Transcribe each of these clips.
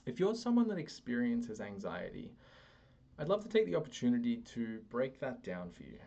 If you're someone that experiences anxiety, I'd love to take the opportunity to break that down for you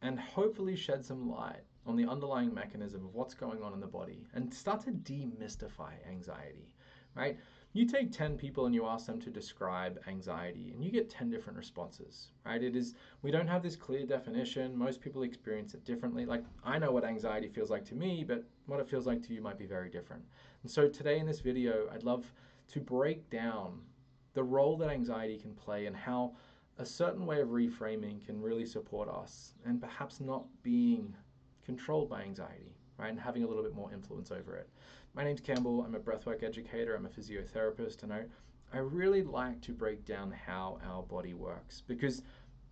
and hopefully shed some light on the underlying mechanism of what's going on in the body and start to demystify anxiety, right? You take 10 people and you ask them to describe anxiety and you get 10 different responses, right? We don't have this clear definition. Most people experience it differently. Like, I know what anxiety feels like to me, but what it feels like to you might be very different. And so today in this video, I'd love to break down the role that anxiety can play and how a certain way of reframing can really support us and perhaps not being controlled by anxiety, right? And having a little bit more influence over it. My name's Campbell. I'm a breathwork educator. I'm a physiotherapist, and I really like to break down how our body works, because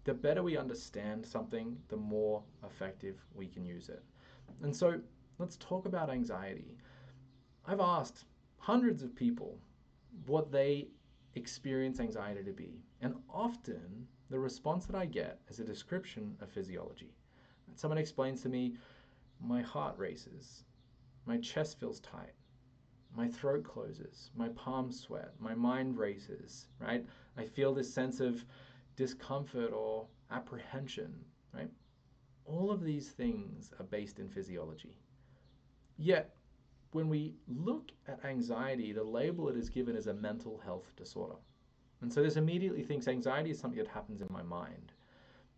the better we understand something, the more effective we can use it. And so let's talk about anxiety. I've asked hundreds of people what they experience anxiety to be. And often the response that I get is a description of physiology. Someone explains to me, my heart races, my chest feels tight, my throat closes, my palms sweat, my mind races, right? I feel this sense of discomfort or apprehension, right? All of these things are based in physiology. Yet, when we look at anxiety, the label it is given is a mental health disorder. And so this immediately thinks anxiety is something that happens in my mind,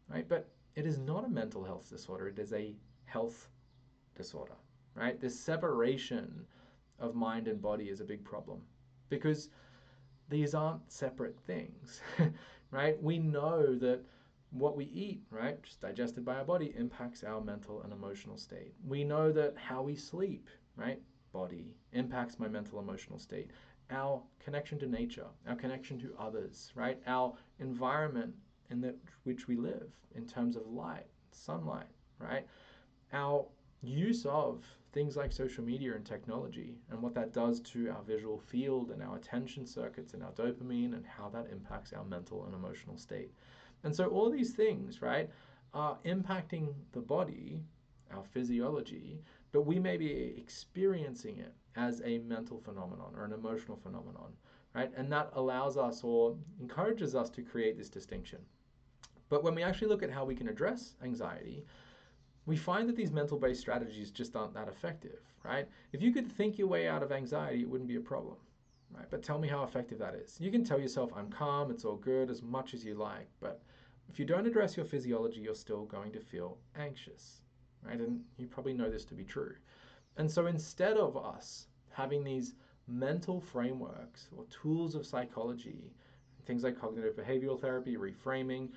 right? But it is not a mental health disorder. It is a health disorder, right? This separation of mind and body is a big problem because these aren't separate things, right? We know that what we eat, right, just digested by our body, impacts our mental and emotional state. We know that how we sleep, right, body, impacts my mental emotional state. Our connection to nature, our connection to others, right, our environment in which we live in terms of light, sunlight, right, our use of things like social media and technology and what that does to our visual field and our attention circuits and our dopamine and how that impacts our mental and emotional state. And so all these things, right, are impacting the body, our physiology, but we may be experiencing it as a mental phenomenon or an emotional phenomenon, right? And that allows us or encourages us to create this distinction. But when we actually look at how we can address anxiety, we find that these mental-based strategies just aren't that effective, right? If you could think your way out of anxiety, it wouldn't be a problem, right? But tell me how effective that is. You can tell yourself, I'm calm, it's all good, as much as you like, but if you don't address your physiology, you're still going to feel anxious, right? And you probably know this to be true. And so instead of us having these mental frameworks or tools of psychology, things like cognitive behavioral therapy, reframing,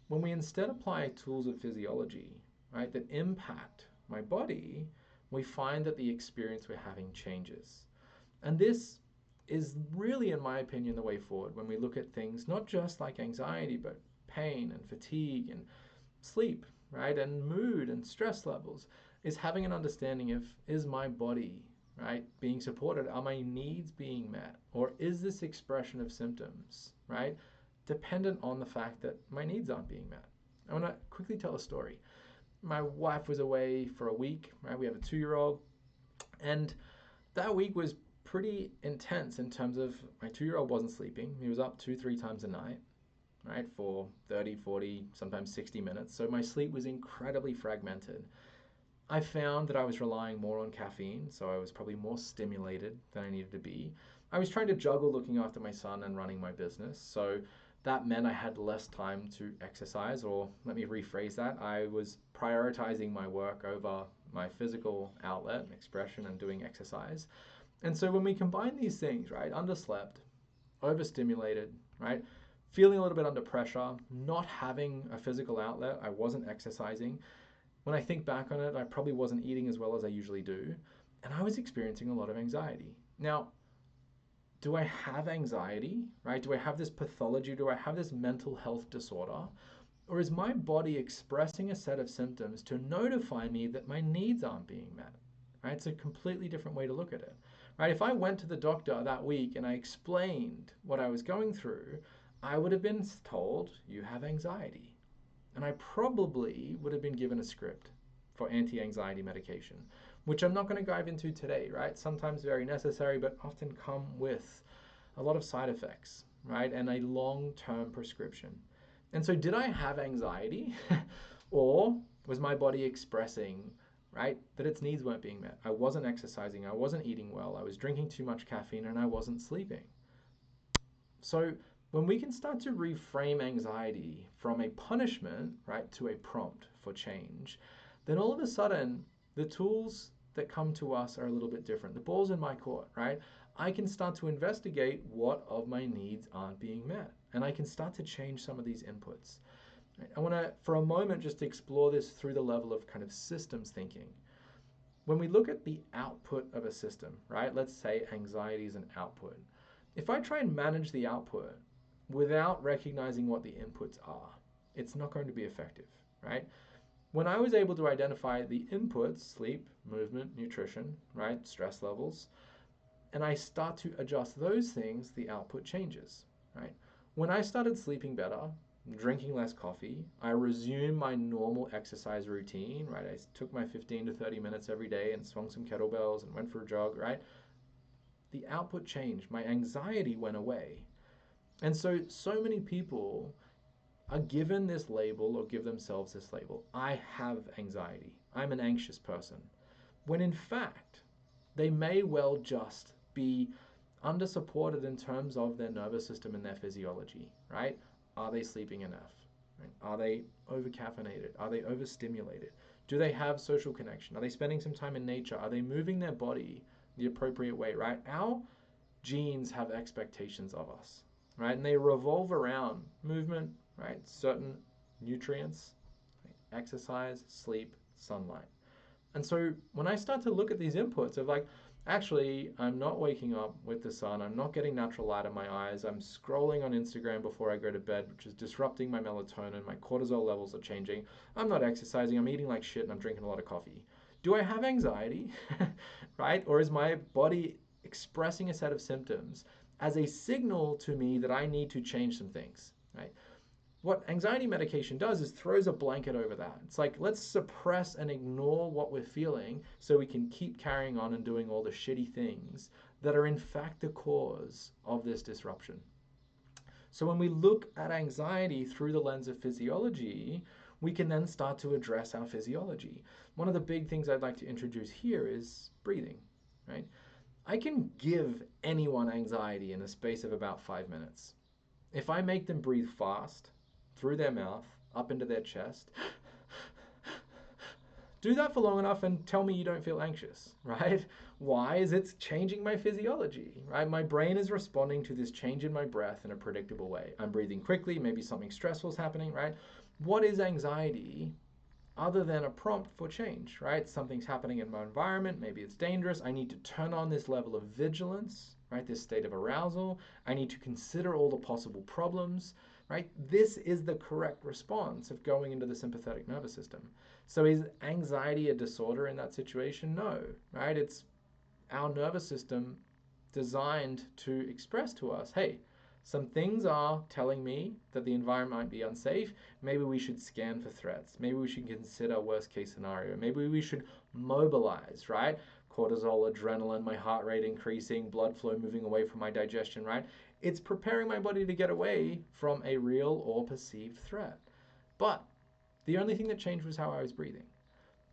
when we instead apply tools of physiology, right, that impact my body, we find that the experience we're having changes. And this is really, in my opinion, the way forward when we look at things not just like anxiety, but pain and fatigue and sleep, right, and mood and stress levels, is having an understanding of, is my body, right, being supported? Are my needs being met? Or is this expression of symptoms, right, dependent on the fact that my needs aren't being met? I want to quickly tell a story. My wife was away for a week, right? We have a 2-year-old, and that week was pretty intense in terms of my 2-year-old wasn't sleeping. He was up 2-3 times a night, right, for 30, 40, sometimes 60 minutes. So my sleep was incredibly fragmented. I found that I was relying more on caffeine, so I was probably more stimulated than I needed to be. I was trying to juggle looking after my son and running my business, so that meant I had less time to exercise, or let me rephrase that. I was prioritizing my work over my physical outlet and expression and doing exercise. And so when we combine these things, right, underslept, overstimulated, right, feeling a little bit under pressure, not having a physical outlet, I wasn't exercising. When I think back on it, I probably wasn't eating as well as I usually do, and I was experiencing a lot of anxiety. Now, do I have anxiety, right? Do I have this pathology? Do I have this mental health disorder? Or is my body expressing a set of symptoms to notify me that my needs aren't being met, right? It's a completely different way to look at it, right? If I went to the doctor that week and I explained what I was going through, I would have been told, you have anxiety. And I probably would have been given a script for anti-anxiety medication, which I'm not going to dive into today, right? Sometimes very necessary, but often come with a lot of side effects, right? And a long-term prescription. And so did I have anxiety or was my body expressing, right, that its needs weren't being met? I wasn't exercising, I wasn't eating well, I was drinking too much caffeine, and I wasn't sleeping. So when we can start to reframe anxiety from a punishment, right, to a prompt for change, then all of a sudden the tools that come to us are a little bit different. The ball's in my court, right? I can start to investigate what of my needs aren't being met, and I can start to change some of these inputs. I want to, for a moment, just explore this through the level of kind of systems thinking. When we look at the output of a system, right? Let's say anxiety is an output. If I try and manage the output without recognizing what the inputs are, it's not going to be effective, right? When I was able to identify the inputs, sleep, movement, nutrition, right, stress levels, and I start to adjust those things, the output changes, right? When I started sleeping better, drinking less coffee, I resumed my normal exercise routine, right? I took my 15 to 30 minutes every day and swung some kettlebells and went for a jog, right? The output changed. My anxiety went away. And so many people are given this label or give themselves this label. I have anxiety. I'm an anxious person. When in fact, they may well just be under-supported in terms of their nervous system and their physiology, right? Are they sleeping enough? Right? Are they over-caffeinated? Are they overstimulated? Do they have social connection? Are they spending some time in nature? Are they moving their body the appropriate way, right? Our genes have expectations of us, right? And they revolve around movement, right? Certain nutrients, right? Exercise, sleep, sunlight. And so when I start to look at these inputs of like, actually, I'm not waking up with the sun, I'm not getting natural light in my eyes, I'm scrolling on Instagram before I go to bed, which is disrupting my melatonin, my cortisol levels are changing, I'm not exercising, I'm eating like shit, and I'm drinking a lot of coffee. Do I have anxiety, right? Or is my body expressing a set of symptoms as a signal to me that I need to change some things, right? What anxiety medication does is throws a blanket over that. It's like, let's suppress and ignore what we're feeling so we can keep carrying on and doing all the shitty things that are in fact the cause of this disruption. So when we look at anxiety through the lens of physiology, we can then start to address our physiology. One of the big things I'd like to introduce here is breathing, right? I can give anyone anxiety in the space of about 5 minutes. If I make them breathe fast, through their mouth, up into their chest, do that for long enough and tell me you don't feel anxious, right? Why? Is it's changing my physiology, right? My brain is responding to this change in my breath in a predictable way. I'm breathing quickly, maybe something stressful is happening, right? What is anxiety other than a prompt for change, right? Something's happening in my environment, maybe it's dangerous. I need to turn on this level of vigilance, right? This state of arousal. I need to consider all the possible problems, right? This is the correct response of going into the sympathetic nervous system. So is anxiety a disorder in that situation? No, right? It's our nervous system designed to express to us, hey, some things are telling me that the environment might be unsafe. Maybe we should scan for threats. Maybe we should consider worst case scenario. Maybe we should mobilize, right? Cortisol, adrenaline, my heart rate increasing, blood flow moving away from my digestion, right? It's preparing my body to get away from a real or perceived threat. But the only thing that changed was how I was breathing.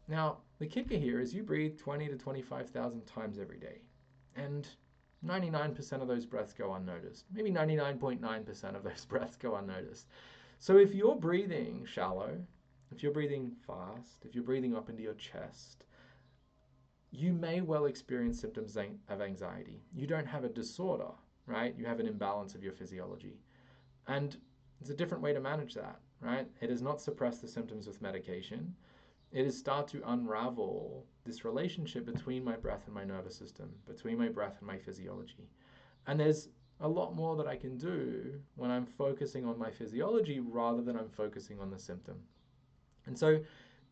Now, the kicker here is you breathe 20 to 25,000 times every day. And 99% of those breaths go unnoticed. Maybe 99.9% of those breaths go unnoticed. So if you're breathing shallow, if you're breathing fast, if you're breathing up into your chest, you may well experience symptoms of anxiety. You don't have a disorder, right? You have an imbalance of your physiology. And it's a different way to manage that, right? It is not suppress the symptoms with medication. It is start to unravel this relationship between my breath and my nervous system, between my breath and my physiology. And there's a lot more that I can do when I'm focusing on my physiology rather than I'm focusing on the symptom. And so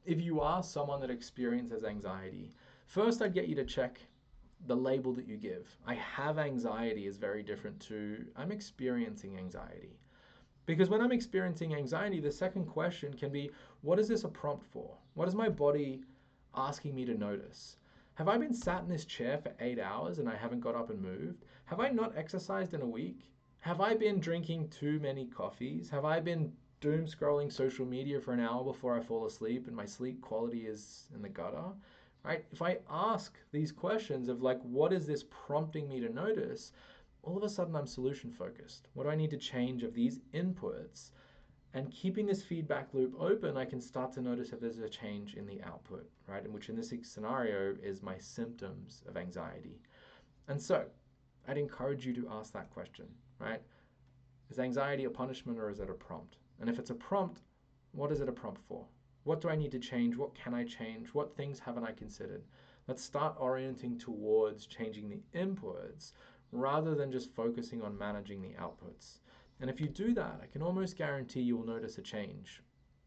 if you are someone that experiences anxiety, first I'd get you to check the label that you give. I have anxiety is very different to I'm experiencing anxiety. Because when I'm experiencing anxiety, the second question can be, what is this a prompt for? What is my body asking me to notice? Have I been sat in this chair for 8 hours and I haven't got up and moved? Have I not exercised in a week? Have I been drinking too many coffees? Have I been doom scrolling social media for an hour before I fall asleep and my sleep quality is in the gutter? Right? If I ask these questions of like, what is this prompting me to notice? All of a sudden I'm solution focused. What do I need to change of these inputs? And keeping this feedback loop open, I can start to notice if there's a change in the output, right? And which in this scenario is my symptoms of anxiety. And so I'd encourage you to ask that question, right? Is anxiety a punishment or is it a prompt? And if it's a prompt, what is it a prompt for? What do I need to change? What can I change? What things haven't I considered? Let's start orienting towards changing the inputs rather than just focusing on managing the outputs. And if you do that, I can almost guarantee you will notice a change,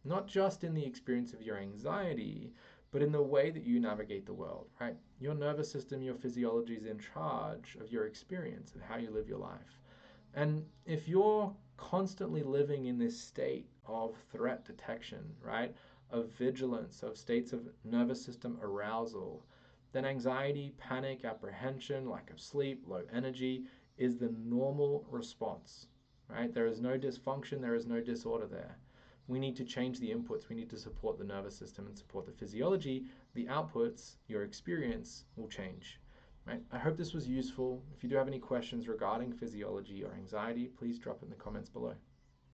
not just in the experience of your anxiety, but in the way that you navigate the world, right? Your nervous system, your physiology is in charge of your experience, of how you live your life. And if you're constantly living in this state of threat detection, right, of vigilance, of states of nervous system arousal, then anxiety, panic, apprehension, lack of sleep, low energy is the normal response, right? There is no dysfunction, there is no disorder there. We need to change the inputs. We need to support the nervous system and support the physiology. The outputs, your experience, will change. Right? I hope this was useful. If you do have any questions regarding physiology or anxiety, please drop it in the comments below.